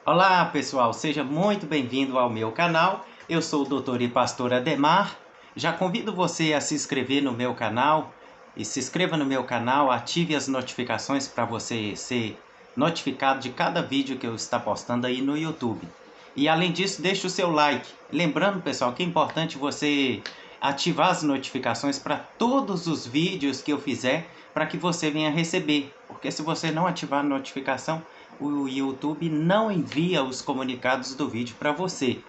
Olá pessoal, seja muito bem-vindo ao meu canal. Eu sou o Dr. e Pastor Ademar. Já convido você a se inscrever no meu canal e se inscreva no meu canal, ative as notificações para você ser notificado de cada vídeo que eu estou postando aí no YouTube. E além disso, deixe o seu like. Lembrando, pessoal, que é importante você ativar as notificações para todos os vídeos que eu fizer, para que você venha receber. Porque se você não ativar a notificação, o YouTube não envia os comunicados do vídeo para você.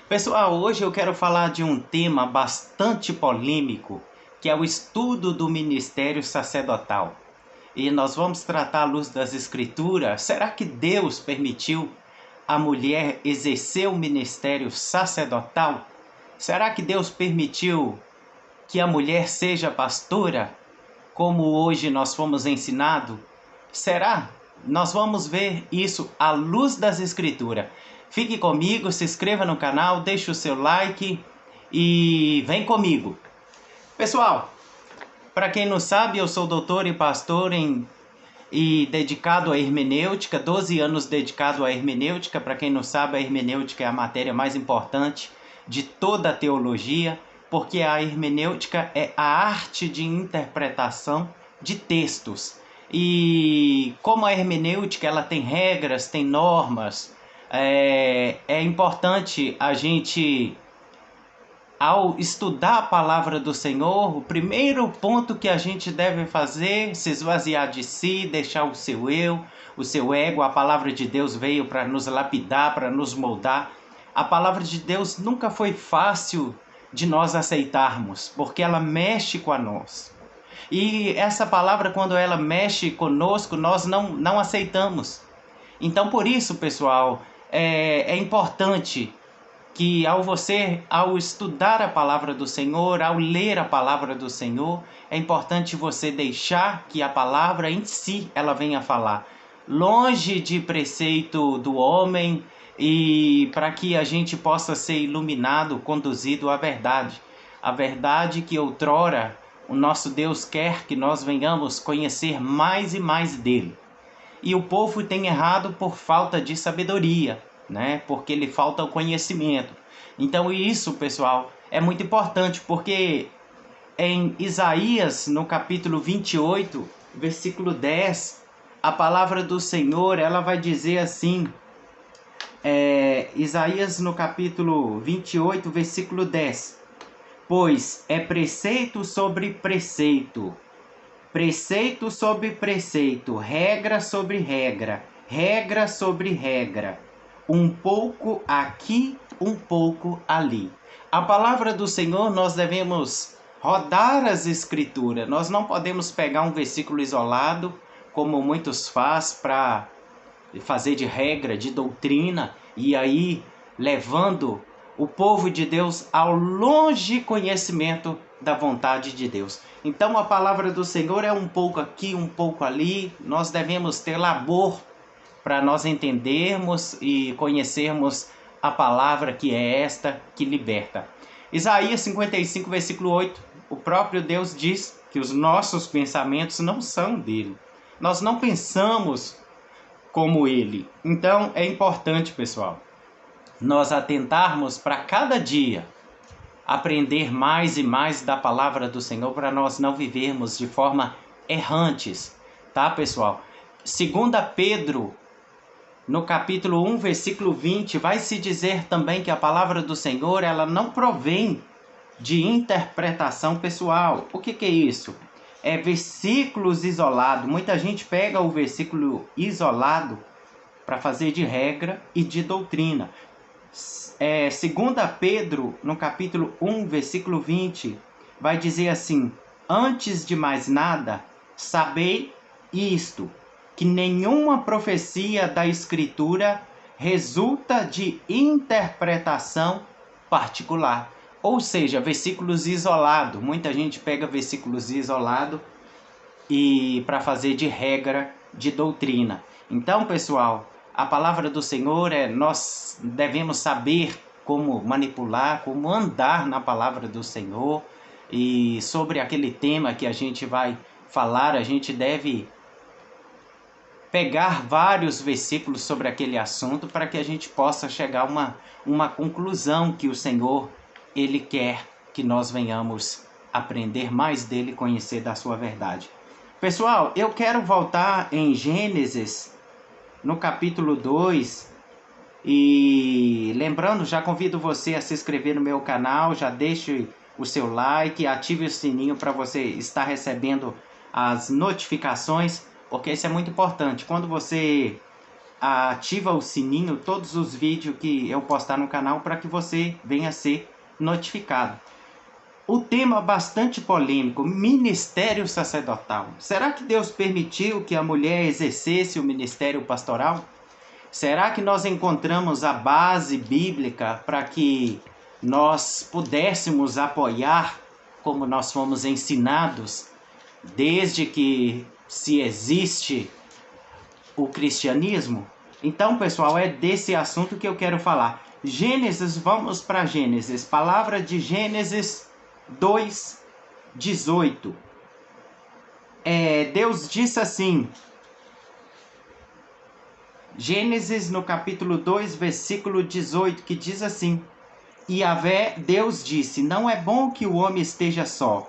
Pessoal, hoje eu quero falar de um tema bastante polêmico, que é o estudo do ministério sacerdotal. E nós vamos tratar à luz das escrituras. Será que Deus permitiu a mulher exercer o ministério sacerdotal? Será que Deus permitiu que a mulher seja pastora, como hoje nós fomos ensinados? Será? Nós vamos ver isso à luz das escrituras. Fique comigo, se inscreva no canal, deixe o seu like e vem comigo. Pessoal, para quem não sabe, eu sou doutor e pastor e dedicado à hermenêutica, 12 anos dedicado à hermenêutica. Para quem não sabe, a hermenêutica é a matéria mais importante de toda a teologia, porque a hermenêutica é a arte de interpretação de textos. E como a hermenêutica ela tem regras, tem normas, é importante a gente, ao estudar a palavra do Senhor, o primeiro ponto que a gente deve fazer, se esvaziar de si, deixar o seu eu, o seu ego. A palavra de Deus veio para nos lapidar, para nos moldar. A palavra de Deus nunca foi fácil de nós aceitarmos, porque ela mexe com a nós. E essa palavra, quando ela mexe conosco, nós não aceitamos. Então, por isso, pessoal, é importante que ao estudar a palavra do Senhor, ao ler a palavra do Senhor, é importante você deixar que a palavra em si ela venha falar, longe de preceito do homem, e para que a gente possa ser iluminado, conduzido à verdade. A verdade que outrora o nosso Deus quer que nós venhamos conhecer mais e mais dele. E o povo tem errado por falta de sabedoria, né? Porque lhe falta o conhecimento. Então isso, pessoal, é muito importante, porque em Isaías, no capítulo 28, versículo 10, a palavra do Senhor, ela vai dizer assim, Isaías no capítulo 28, versículo 10, pois é preceito sobre preceito, preceito sobre preceito, regra sobre regra, regra sobre regra, um pouco aqui, um pouco ali. A palavra do Senhor, nós devemos rodar as escrituras. Nós não podemos pegar um versículo isolado, como muitos fazem, para fazer de regra, de doutrina, e aí levando o povo de Deus ao longe conhecimento da vontade de Deus. Então a palavra do Senhor é um pouco aqui, um pouco ali. Nós devemos ter labor para nós entendermos e conhecermos a palavra que é esta que liberta. Isaías 55, versículo 8, o próprio Deus diz que os nossos pensamentos não são dele. Nós não pensamos como ele. Então é importante, pessoal, nós atentarmos para cada dia aprender mais e mais da palavra do Senhor, para nós não vivermos de forma errantes, tá, pessoal? 2 Pedro, no capítulo 1, versículo 20, vai se dizer também que a palavra do Senhor, ela não provém de interpretação pessoal. O que é isso? É versículos isolados. Muita gente pega o versículo isolado para fazer de regra e de doutrina. 2 Pedro, no capítulo 1, versículo 20, vai dizer assim: antes de mais nada, sabei isto, que nenhuma profecia da Escritura resulta de interpretação particular. Ou seja, versículos isolados. Muita gente pega versículos isolados e para fazer de regra, de doutrina. Então, pessoal, a palavra do Senhor nós devemos saber como manipular, como andar na palavra do Senhor. E sobre aquele tema que a gente vai falar, a gente deve pegar vários versículos sobre aquele assunto para que a gente possa chegar a uma conclusão que o Senhor, Ele quer que nós venhamos aprender mais dele, conhecer da sua verdade. Pessoal, eu quero voltar em Gênesis, no capítulo 2, e lembrando, já convido você a se inscrever no meu canal, já deixe o seu like, ative o sininho para você estar recebendo as notificações, porque isso é muito importante. Quando você ativa o sininho, todos os vídeos que eu postar no canal, para que você venha a ser notificado. O tema bastante polêmico, ministério sacerdotal. Será que Deus permitiu que a mulher exercesse o ministério pastoral? Será que nós encontramos a base bíblica para que nós pudéssemos apoiar como nós fomos ensinados desde que se existe o cristianismo? Então, pessoal, é desse assunto que eu quero falar. Gênesis, vamos para Gênesis. Palavra de Gênesis 2:18. Deus disse assim, Gênesis no capítulo 2, versículo 18, que diz assim: E Yahvé, Deus disse, não é bom que o homem esteja só.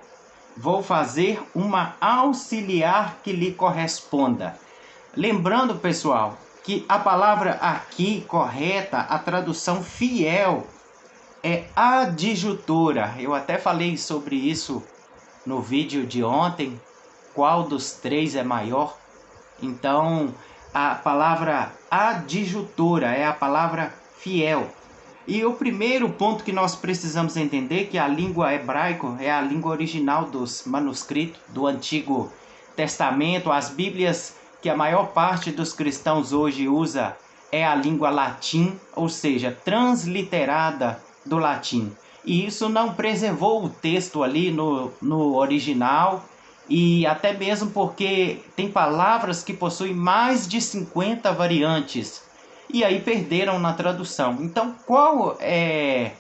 Vou fazer uma auxiliar que lhe corresponda. Lembrando, pessoal, que a palavra aqui correta, a tradução fiel, é adjutora. Eu até falei sobre isso no vídeo de ontem, qual dos três é maior. Então, a palavra adjutora é a palavra fiel. E o primeiro ponto que nós precisamos entender é que a língua hebraica é a língua original dos manuscritos do Antigo Testamento. As Bíblias que a maior parte dos cristãos hoje usa é a língua latim, ou seja, transliterada do latim. E isso não preservou o texto ali no original, e até mesmo porque tem palavras que possuem mais de 50 variantes, e aí perderam na tradução. Então, qual é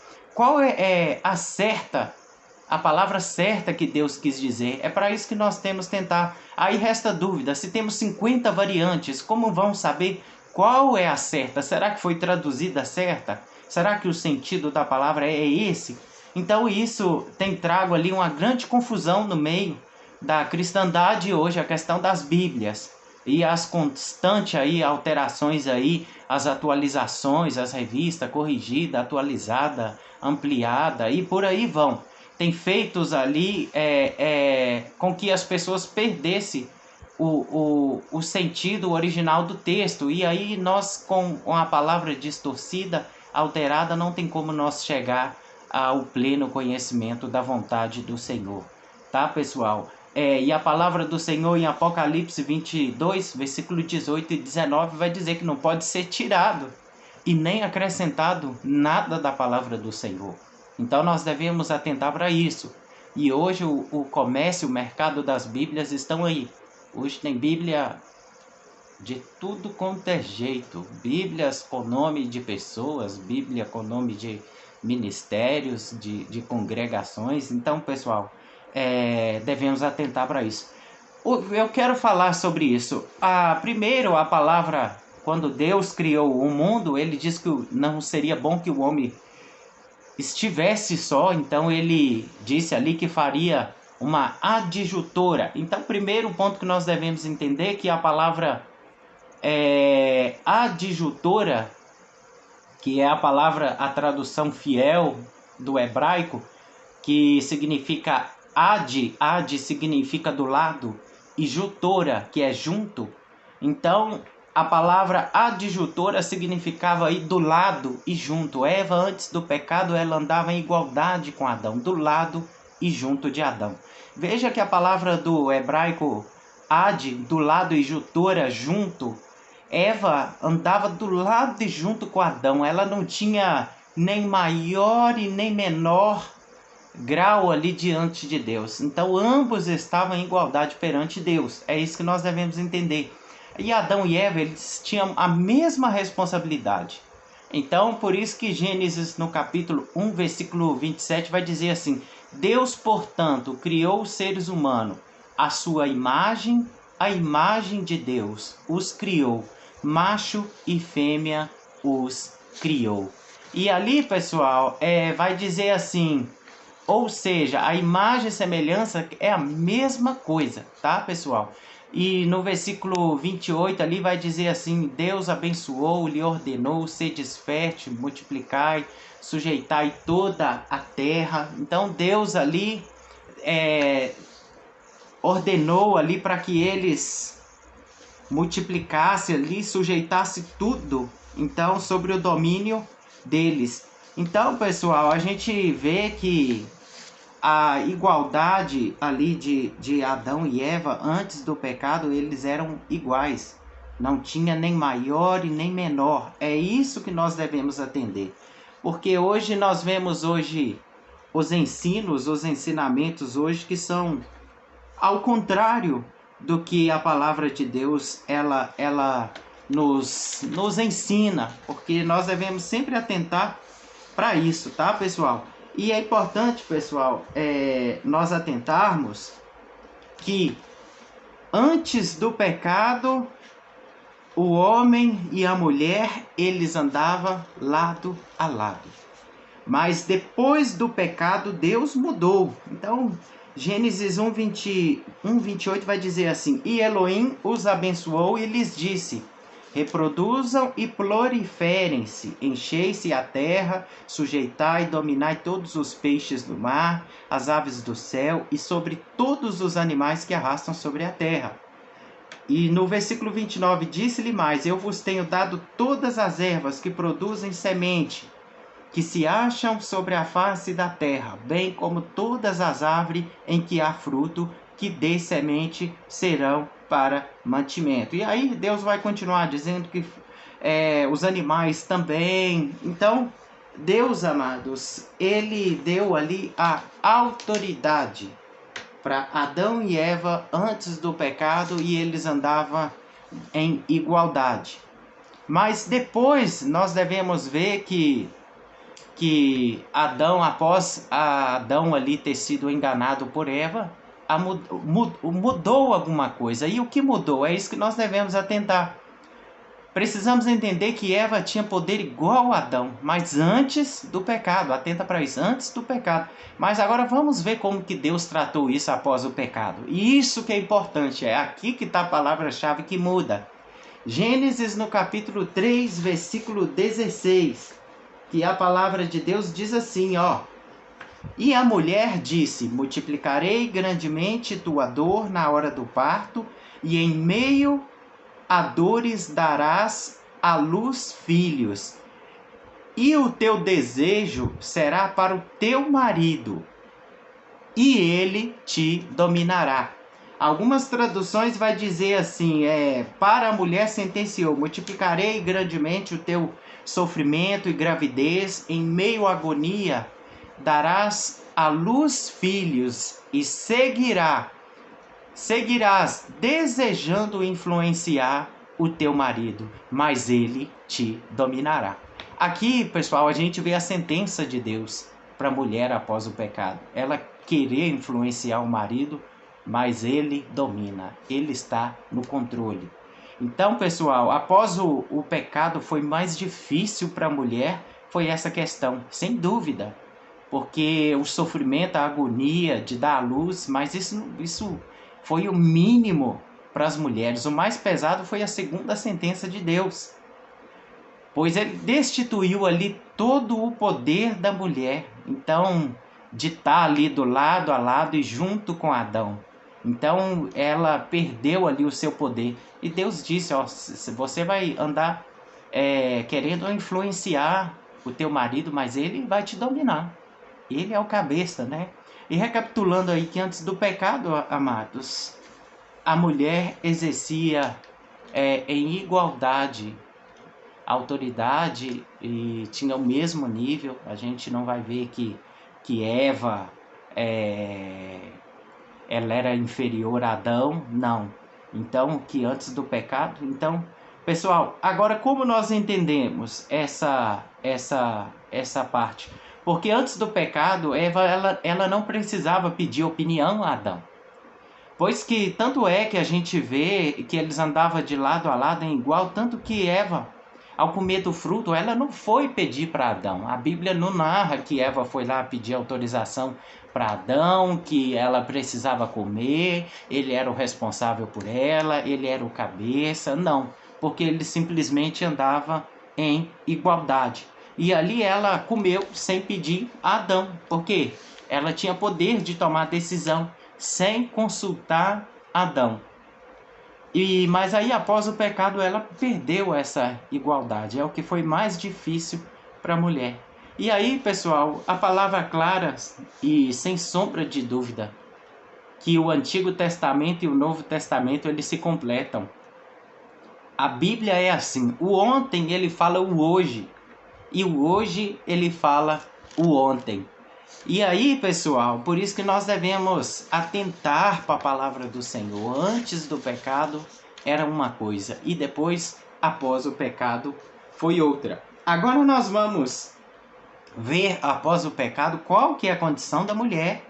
a palavra certa que Deus quis dizer? É para isso que nós temos que tentar. Aí resta dúvida, se temos 50 variantes, como vamos saber qual é a certa? Será que foi traduzida certa? Será que o sentido da palavra é esse? Então isso tem trago ali uma grande confusão no meio da cristandade hoje, a questão das Bíblias. E as constantes aí alterações aí, as atualizações, as revistas corrigida, atualizada, ampliada e por aí vão. Tem feitos ali com que as pessoas perdessem o sentido original do texto. E aí nós, com a palavra distorcida, alterada, não tem como nós chegar ao pleno conhecimento da vontade do Senhor. Tá, pessoal? E a palavra do Senhor em Apocalipse 22, versículo 18 e 19, vai dizer que não pode ser tirado e nem acrescentado nada da palavra do Senhor. Então nós devemos atentar para isso. E hoje o comércio, o mercado das Bíblias estão aí. Hoje tem Bíblia de tudo quanto é jeito. Bíblias com nome de pessoas, Bíblia com nome de ministérios, de congregações. Então, pessoal, devemos atentar para isso. Eu quero falar sobre isso. Primeiro, a palavra, quando Deus criou o mundo, ele disse que não seria bom que o homem estivesse só. Então ele disse ali que faria uma adjutora. Então, primeiro ponto que nós devemos entender é que a palavra adjutora, que é a palavra, a tradução fiel do hebraico, que significa ad significa do lado, e jutora, que é junto. Então, a palavra adjutora significava aí do lado e junto. Eva, antes do pecado, ela andava em igualdade com Adão, do lado e junto de Adão. Veja que a palavra do hebraico ad, do lado, e jutora, junto. Eva andava do lado e junto com Adão. Ela não tinha nem maior e nem menor grau ali diante de Deus. Então ambos estavam em igualdade perante Deus. É isso que nós devemos entender. E Adão e Eva, eles tinham a mesma responsabilidade. Então, por isso que Gênesis, no capítulo 1, versículo 27, vai dizer assim: Deus, portanto, criou os seres humanos à sua imagem, a imagem de Deus os criou, macho e fêmea os criou. E ali, pessoal, vai dizer assim, ou seja, a imagem e semelhança é a mesma coisa, tá, pessoal? E no versículo 28 ali vai dizer assim, Deus abençoou, lhe ordenou, sedes fértil, multiplicai, sujeitai toda a terra. Então Deus ali ordenou ali para que eles multiplicassem ali, sujeitassem tudo, então, sobre o domínio deles. Então, pessoal, a gente vê que a igualdade ali de Adão e Eva antes do pecado, eles eram iguais. Não tinha nem maior e nem menor. É isso que nós devemos atender. Porque hoje nós vemos os ensinos, os ensinamentos hoje que são ao contrário do que a palavra de Deus ela nos ensina, porque nós devemos sempre atentar para isso, tá, pessoal? E é importante, pessoal, nós atentarmos que antes do pecado, o homem e a mulher, eles andavam lado a lado. Mas depois do pecado, Deus mudou. Então, Gênesis 1:28 vai dizer assim, e Elohim os abençoou e lhes disse, reproduzam e proliferem-se, enchei-se a terra, sujeitai e dominai todos os peixes do mar, as aves do céu e sobre todos os animais que arrastam sobre a terra. E no versículo 29 disse-lhe mais, eu vos tenho dado todas as ervas que produzem semente, que se acham sobre a face da terra, bem como todas as árvores em que há fruto, que dê semente, serão para mantimento. E aí Deus vai continuar dizendo que os animais também. Então, Deus, amados, Ele deu ali a autoridade para Adão e Eva antes do pecado e eles andavam em igualdade. Mas depois nós devemos ver que Adão, após Adão ali ter sido enganado por Eva, mudou alguma coisa. E o que mudou? É isso que nós devemos atentar. Precisamos entender que Eva tinha poder igual a Adão, mas antes do pecado. Atenta para isso, antes do pecado. Mas agora vamos ver como que Deus tratou isso após o pecado. E isso que é importante, é aqui que está a palavra-chave que muda. Gênesis no capítulo 3, versículo 16. Que a palavra de Deus diz assim, ó. E a mulher disse, multiplicarei grandemente tua dor na hora do parto, e em meio a dores darás à luz filhos. E o teu desejo será para o teu marido, e ele te dominará. Algumas traduções vai dizer assim, para a mulher sentenciou, multiplicarei grandemente o teu sofrimento e gravidez, em meio à agonia, darás à luz filhos e seguirás desejando influenciar o teu marido, mas ele te dominará. Aqui, pessoal, a gente vê a sentença de Deus para a mulher após o pecado. Ela querer influenciar o marido, mas ele domina, ele está no controle. Então, pessoal, após o pecado foi mais difícil para a mulher, foi essa questão, sem dúvida. Porque o sofrimento, a agonia de dar à luz, mas isso foi o mínimo para as mulheres. O mais pesado foi a segunda sentença de Deus. Pois ele destituiu ali todo o poder da mulher. Então, de estar ali do lado a lado e junto com Adão. Então ela perdeu ali o seu poder. E Deus disse, ó, você vai andar querendo influenciar o teu marido, mas ele vai te dominar. Ele é o cabeça, né? E recapitulando aí que antes do pecado, amados, a mulher exercia em igualdade a autoridade e tinha o mesmo nível. A gente não vai ver que Eva ela era inferior a Adão, não. Então, que antes do pecado. Então, pessoal, agora como nós entendemos essa parte? Porque antes do pecado, Eva ela não precisava pedir opinião a Adão. Pois que tanto é que a gente vê que eles andavam de lado a lado em igual, tanto que Eva, ao comer do fruto, ela não foi pedir para Adão. A Bíblia não narra que Eva foi lá pedir autorização para Adão, que ela precisava comer, ele era o responsável por ela, ele era o cabeça. Não, porque ele simplesmente andava em igualdade. E ali ela comeu sem pedir a Adão, porque ela tinha poder de tomar decisão sem consultar Adão. Mas aí após o pecado ela perdeu essa igualdade, é o que foi mais difícil para a mulher. E aí, pessoal, a palavra clara e sem sombra de dúvida que o Antigo Testamento e o Novo Testamento eles se completam. A Bíblia é assim, o ontem ele fala o hoje e o hoje ele fala o ontem. E aí, pessoal, por isso que nós devemos atentar para a palavra do Senhor. Antes do pecado era uma coisa e depois, após o pecado, foi outra. Agora nós vamos ver, após o pecado, qual que é a condição da mulher.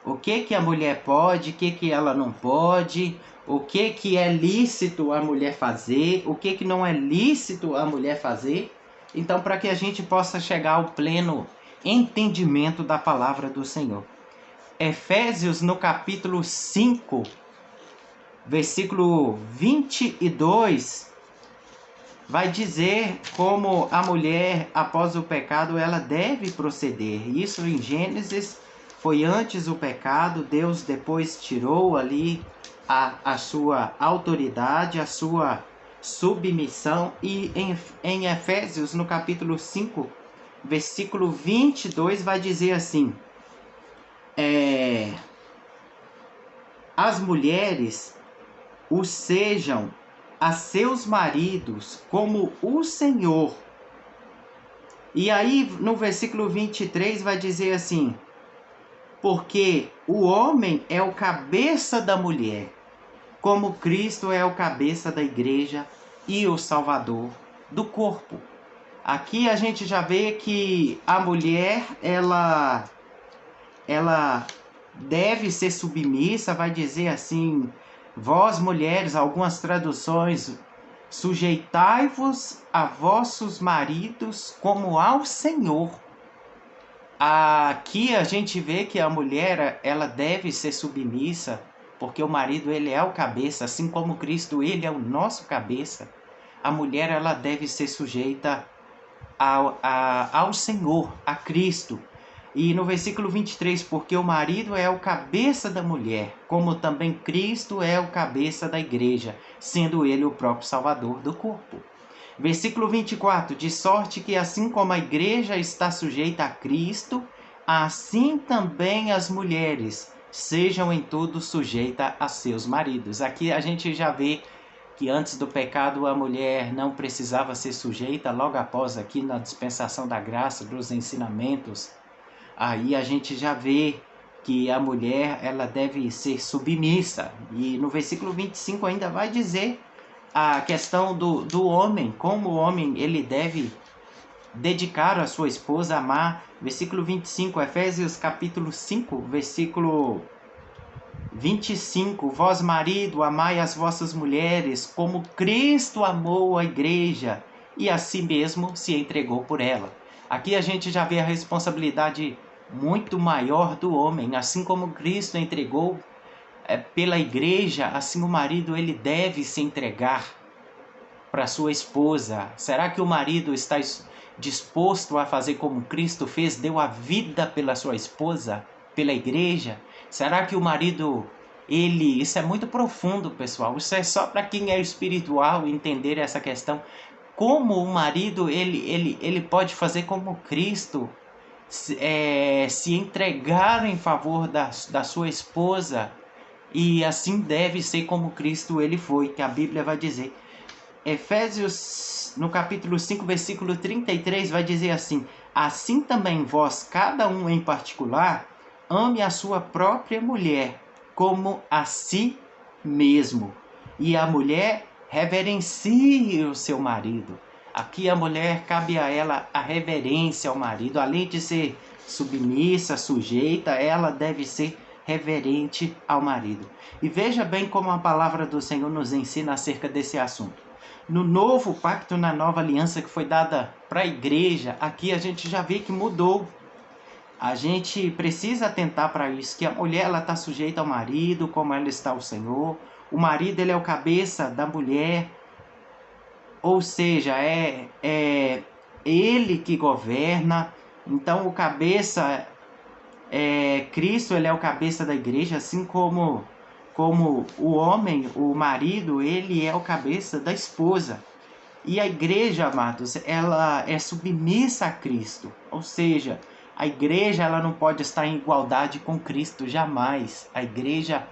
O que a mulher pode, o que ela não pode, o que é lícito a mulher fazer, o que não é lícito a mulher fazer. Então, para que a gente possa chegar ao pleno entendimento da palavra do Senhor. Efésios, no capítulo 5, versículo 22, vai dizer como a mulher, após o pecado, ela deve proceder. Isso em Gênesis foi antes do pecado, Deus depois tirou ali a sua autoridade, a sua submissão. E em Efésios, no capítulo 5, versículo 22, vai dizer assim: as mulheres o sejam a seus maridos como o Senhor. E aí no versículo 23 vai dizer assim: porque o homem é o cabeça da mulher, como Cristo é o cabeça da igreja e o salvador do corpo. Aqui a gente já vê que a mulher, ela deve ser submissa, vai dizer assim: vós mulheres, algumas traduções, sujeitai-vos a vossos maridos como ao Senhor. Aqui a gente vê que a mulher, ela deve ser submissa, porque o marido, ele é o cabeça, assim como Cristo, ele é o nosso cabeça. A mulher, ela deve ser sujeita ao Senhor, a Cristo. E no versículo 23, porque o marido é o cabeça da mulher, como também Cristo é o cabeça da igreja, sendo ele o próprio Salvador do corpo. Versículo 24, de sorte que assim como a igreja está sujeita a Cristo, assim também as mulheres sejam em tudo sujeitas a seus maridos. Aqui a gente já vê que antes do pecado a mulher não precisava ser sujeita, logo após aqui na dispensação da graça, dos ensinamentos, aí a gente já vê que a mulher, ela deve ser submissa. E no versículo 25 ainda vai dizer a questão do homem, como o homem ele deve dedicar a sua esposa, amar. Versículo 25, Efésios capítulo 5, versículo 25, vós marido, amai as vossas mulheres, como Cristo amou a igreja e a si mesmo se entregou por ela. Aqui a gente já vê a responsabilidade muito maior do homem, assim como Cristo entregou pela igreja, assim o marido ele deve se entregar para sua esposa. Será que o marido está disposto a fazer como Cristo fez, deu a vida pela sua esposa, pela igreja? Será que o marido, isso é muito profundo, pessoal, isso é só para quem é espiritual entender essa questão. Como o marido, ele pode fazer como Cristo, se entregar em favor da sua esposa, e assim deve ser como Cristo ele foi, que a Bíblia vai dizer. Efésios, no capítulo 5, versículo 33, vai dizer assim: assim também vós, cada um em particular, ame a sua própria mulher, como a si mesmo. E a mulher reverencie o seu marido. Aqui a mulher, cabe a ela a reverência ao marido. Além de ser submissa, sujeita, ela deve ser reverente ao marido. E veja bem como a palavra do Senhor nos ensina acerca desse assunto. No novo pacto, na nova aliança que foi dada para a igreja, aqui a gente já vê que mudou. A gente precisa atentar para isso, que a mulher está sujeita ao marido, como ela está ao Senhor. O marido ele é o cabeça da mulher, ou seja, é ele que governa. Então o cabeça, Cristo, ele é o cabeça da igreja, assim como o homem, o marido, ele é o cabeça da esposa. E a igreja, amados, ela é submissa a Cristo, ou seja, a igreja ela não pode estar em igualdade com Cristo, jamais. A igreja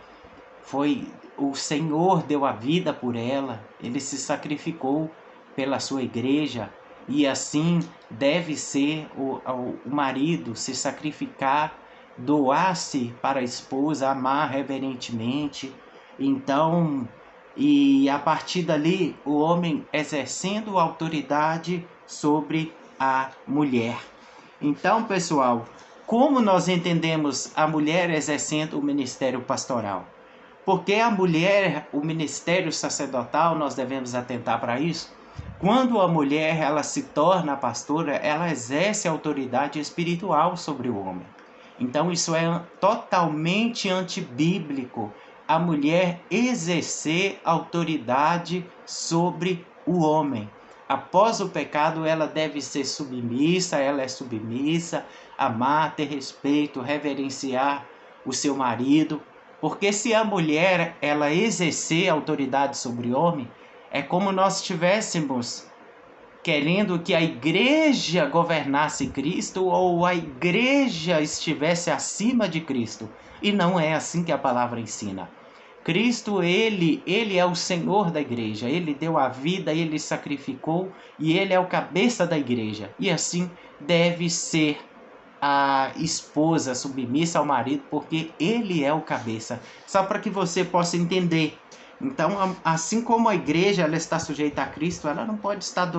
o Senhor deu a vida por ela, ele se sacrificou pela sua igreja, e assim deve ser o marido se sacrificar, doar-se para a esposa, amar reverentemente. Então, e a partir dali, o homem exercendo autoridade sobre a mulher. Então, pessoal, como nós entendemos a mulher exercendo o ministério pastoral? Porque a mulher, o ministério sacerdotal, nós devemos atentar para isso. Quando a mulher ela se torna pastora, ela exerce autoridade espiritual sobre o homem. Então isso é totalmente antibíblico, a mulher exercer autoridade sobre o homem. Após o pecado, ela deve ser submissa, ela é submissa, amar, ter respeito, reverenciar o seu marido. Porque se a mulher ela exercer autoridade sobre o homem, é como nós estivéssemos querendo que a igreja governasse Cristo ou a igreja estivesse acima de Cristo. E não é assim que a palavra ensina. Cristo, ele é o Senhor da igreja, ele deu a vida, ele sacrificou e ele é o cabeça da igreja. E assim deve ser a esposa submissa ao marido, porque ele é o cabeça. Só para que você possa entender. Então, assim como a igreja ela está sujeita a Cristo, ela não pode estar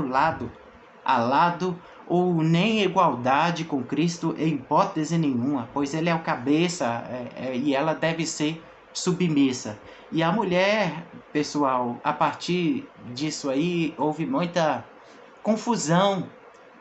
a lado ou nem em igualdade com Cristo em hipótese nenhuma, pois ele é o cabeça e ela deve ser submissa. E a mulher, pessoal, a partir disso aí houve muita confusão,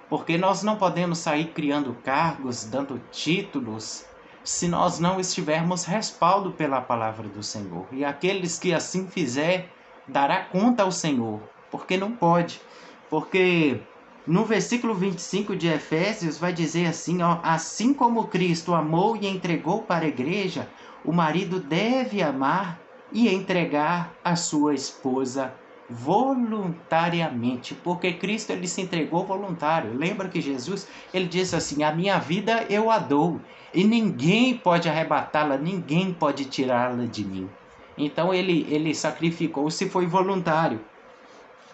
porque nós não podemos sair criando cargos, dando títulos, se nós não estivermos respaldo pela palavra do Senhor. E aqueles que assim fizer, dará conta ao Senhor, porque não pode. Porque no versículo 25 de Efésios vai dizer assim, ó, assim como Cristo amou e entregou para a igreja, o marido deve amar e entregar a sua esposa voluntariamente, porque Cristo ele se entregou voluntário. Lembra que Jesus ele disse assim: a minha vida eu a dou e ninguém pode arrebatá-la, ninguém pode tirá-la de mim. Então ele sacrificou-se, foi voluntário.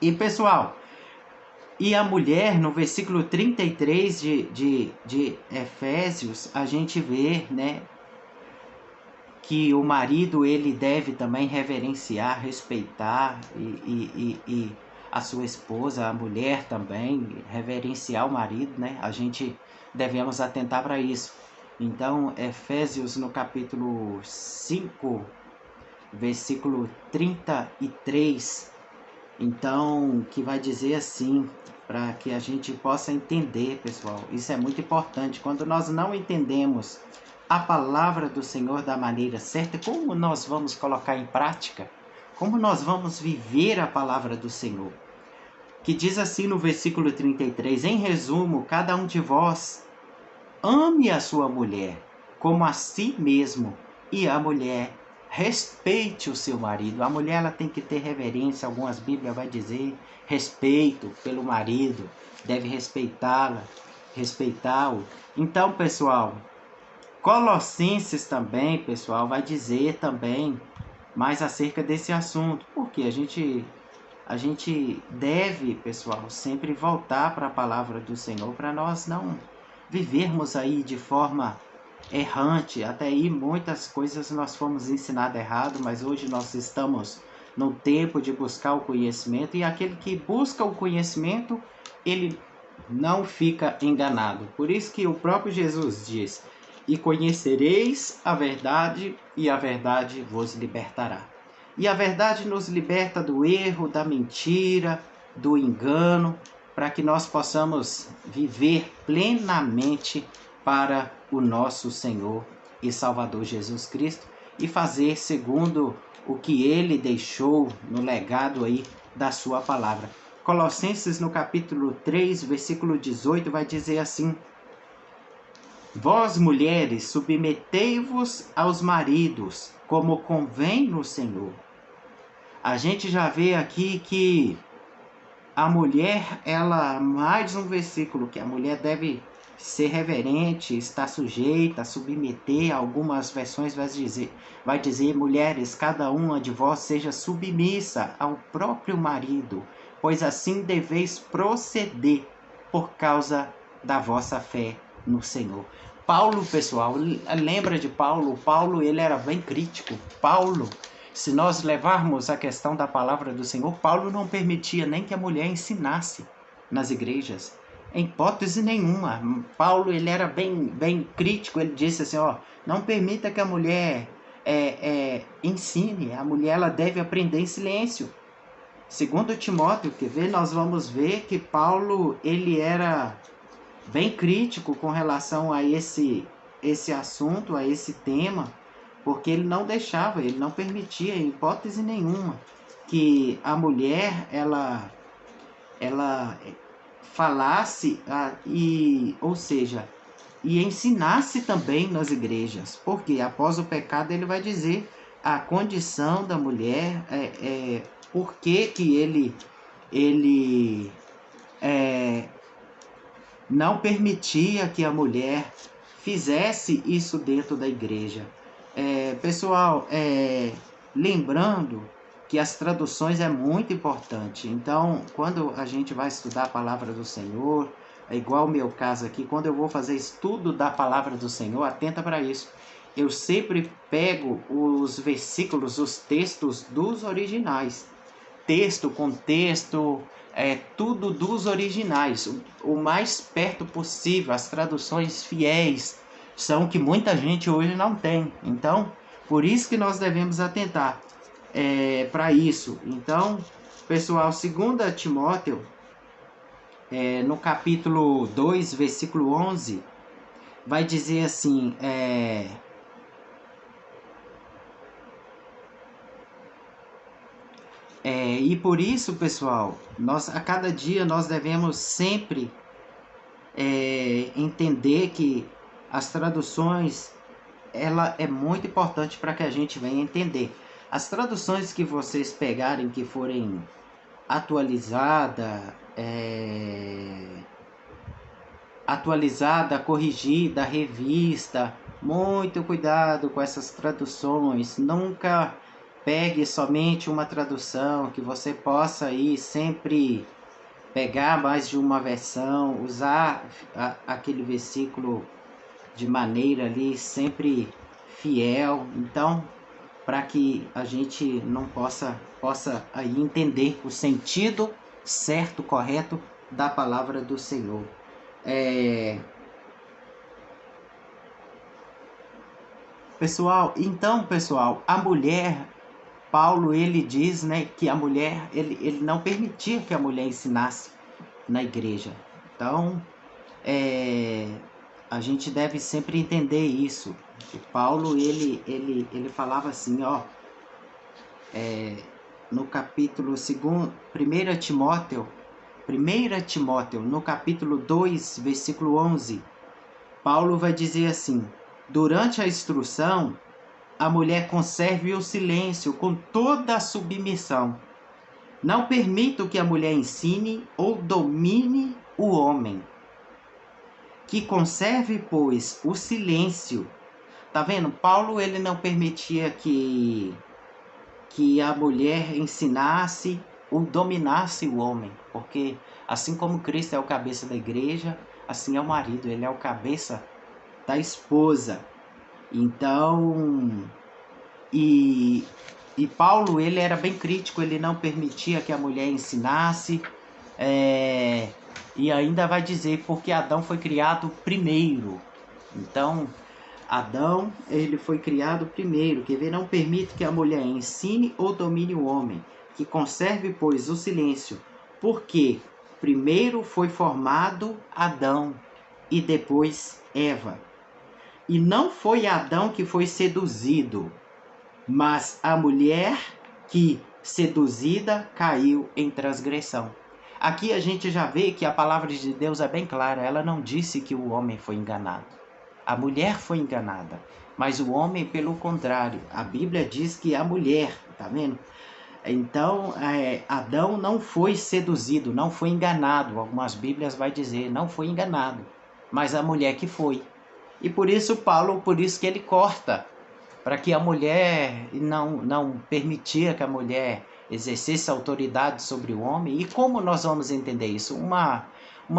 E pessoal, e a mulher, no versículo 33 de Efésios, a gente vê, né, que o marido ele deve também reverenciar, respeitar e a sua esposa, a mulher também, reverenciar o marido, né? A gente devemos atentar para isso. Então, Efésios no capítulo 5, versículo 33, então, que vai dizer assim, para que a gente possa entender, pessoal. Isso é muito importante. Quando nós não entendemos a palavra do Senhor da maneira certa, como nós vamos colocar em prática? Como nós vamos viver a palavra do Senhor? Que diz assim no versículo 33, em resumo, cada um de vós ame a sua mulher como a si mesmo, e a mulher respeite o seu marido. A mulher ela tem que ter reverência, algumas Bíblias vai dizer respeito pelo marido, deve respeitá-lo. Então, pessoal, Colossenses também, pessoal, vai dizer também mais acerca desse assunto, porque a gente deve, pessoal, sempre voltar para a palavra do Senhor, para nós não vivermos aí de forma errante. Até aí muitas coisas nós fomos ensinados errado, mas hoje nós estamos no tempo de buscar o conhecimento, e aquele que busca o conhecimento, ele não fica enganado. Por isso que o próprio Jesus diz E conhecereis a verdade, e a verdade vos libertará. E a verdade nos liberta do erro, da mentira, do engano, para que nós possamos viver plenamente para o nosso Senhor e Salvador Jesus Cristo e fazer segundo o que Ele deixou no legado aí da sua palavra. Colossenses no capítulo 3, versículo 18 vai dizer assim: Vós, mulheres, submetei-vos aos maridos, como convém no Senhor. A gente já vê aqui que a mulher, mais um versículo, que a mulher deve ser reverente, estar sujeita, submeter. Algumas versões vai dizer, mulheres, cada uma de vós seja submissa ao próprio marido, pois assim deveis proceder por causa da vossa fé no Senhor. Paulo, pessoal, lembra de Paulo? Paulo, ele era bem crítico. Paulo, se nós levarmos a questão da palavra do Senhor, Paulo não permitia nem que a mulher ensinasse nas igrejas, em hipótese nenhuma. Paulo, ele era bem crítico. Ele disse assim, não permita que a mulher ensine. A mulher, ela deve aprender em silêncio. Segundo Timóteo, nós vamos ver que Paulo, ele era bem crítico com relação a esse assunto, a esse tema, porque ele não deixava, ele não permitia, em hipótese nenhuma, que a mulher, ela falasse, ou seja, e ensinasse também nas igrejas, porque após o pecado ele vai dizer a condição da mulher, por que ele não permitia que a mulher fizesse isso dentro da igreja. Pessoal, lembrando que as traduções é muito importante. Então, quando a gente vai estudar a palavra do Senhor, é igual o meu caso aqui, quando eu vou fazer estudo da palavra do Senhor, atenta para isso. Eu sempre pego os versículos, os textos dos originais. Texto, contexto, tudo dos originais, o mais perto possível. As traduções fiéis são que muita gente hoje não tem. Então, por isso que nós devemos atentar para isso. Então, pessoal, 2 Timóteo, no capítulo 2, versículo 11, vai dizer assim, e por isso, pessoal, a cada dia nós devemos sempre entender que as traduções, ela é muito importante para que a gente venha entender. As traduções que vocês pegarem, que forem atualizada, corrigida, revista, muito cuidado com essas traduções. Nunca pegue somente uma tradução, que você possa aí sempre pegar mais de uma versão, usar aquele versículo de maneira ali sempre fiel. Então, para que a gente não possa aí entender o sentido certo, correto da palavra do Senhor. Pessoal, a mulher, Paulo, ele diz, que a mulher, ele não permitia que a mulher ensinasse na igreja. Então, a gente deve sempre entender isso. Que Paulo, ele falava assim, no capítulo 2, 1 Timóteo, no capítulo 2, versículo 11, Paulo vai dizer assim: durante a instrução, a mulher conserve o silêncio com toda a submissão. Não permito que a mulher ensine ou domine o homem. Que conserve, pois, o silêncio. Tá vendo? Paulo, ele não permitia que a mulher ensinasse ou dominasse o homem, porque assim como Cristo é o cabeça da igreja, assim é o marido, ele é o cabeça da esposa. Então, e Paulo, ele era bem crítico, ele não permitia que a mulher ensinasse, e ainda vai dizer, porque Adão foi criado primeiro. Então, Adão, ele foi criado primeiro, que não permite que a mulher ensine ou domine o homem, que conserve, pois, o silêncio, porque primeiro foi formado Adão e depois Eva. E não foi Adão que foi seduzido, mas a mulher que, seduzida, caiu em transgressão. Aqui a gente já vê que a palavra de Deus é bem clara, ela não disse que o homem foi enganado. A mulher foi enganada, mas o homem, pelo contrário, a Bíblia diz que a mulher, tá vendo? Então, Adão não foi seduzido, não foi enganado. Algumas Bíblias vai dizer, não foi enganado, mas a mulher que foi. E por isso por isso que ele corta, para que a mulher não permitia que a mulher exercesse autoridade sobre o homem. E como nós vamos entender isso? Uma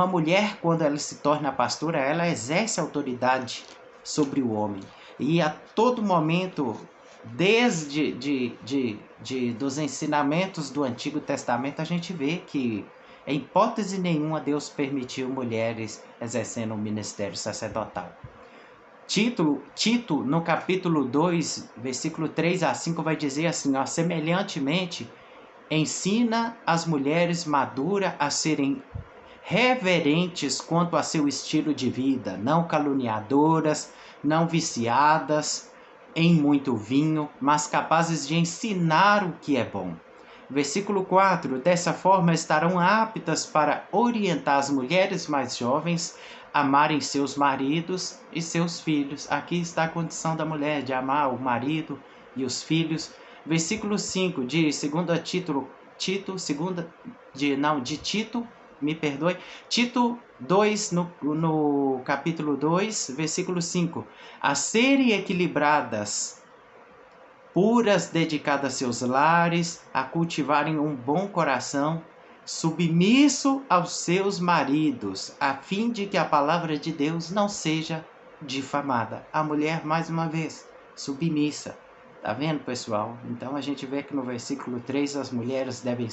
mulher, quando ela se torna pastora, ela exerce autoridade sobre o homem. E a todo momento, desde dos ensinamentos do Antigo Testamento, a gente vê que, em hipótese nenhuma, Deus permitiu mulheres exercendo o ministério sacerdotal. Tito, no capítulo 2, versículo 3 a 5, vai dizer assim, ó, semelhantemente, ensina as mulheres maduras a serem reverentes quanto a seu estilo de vida, não caluniadoras, não viciadas em muito vinho, mas capazes de ensinar o que é bom. Versículo 4, dessa forma estarão aptas para orientar as mulheres mais jovens a amarem seus maridos e seus filhos. Aqui está a condição da mulher de amar o marido e os filhos. Versículo 5 de Tito 2, no capítulo 2, versículo 5. A serem equilibradas, puras, dedicadas a seus lares, a cultivarem um bom coração, submisso aos seus maridos, a fim de que a palavra de Deus não seja difamada. A mulher, mais uma vez, submissa. Tá vendo, pessoal? Então a gente vê que no versículo 3 as mulheres devem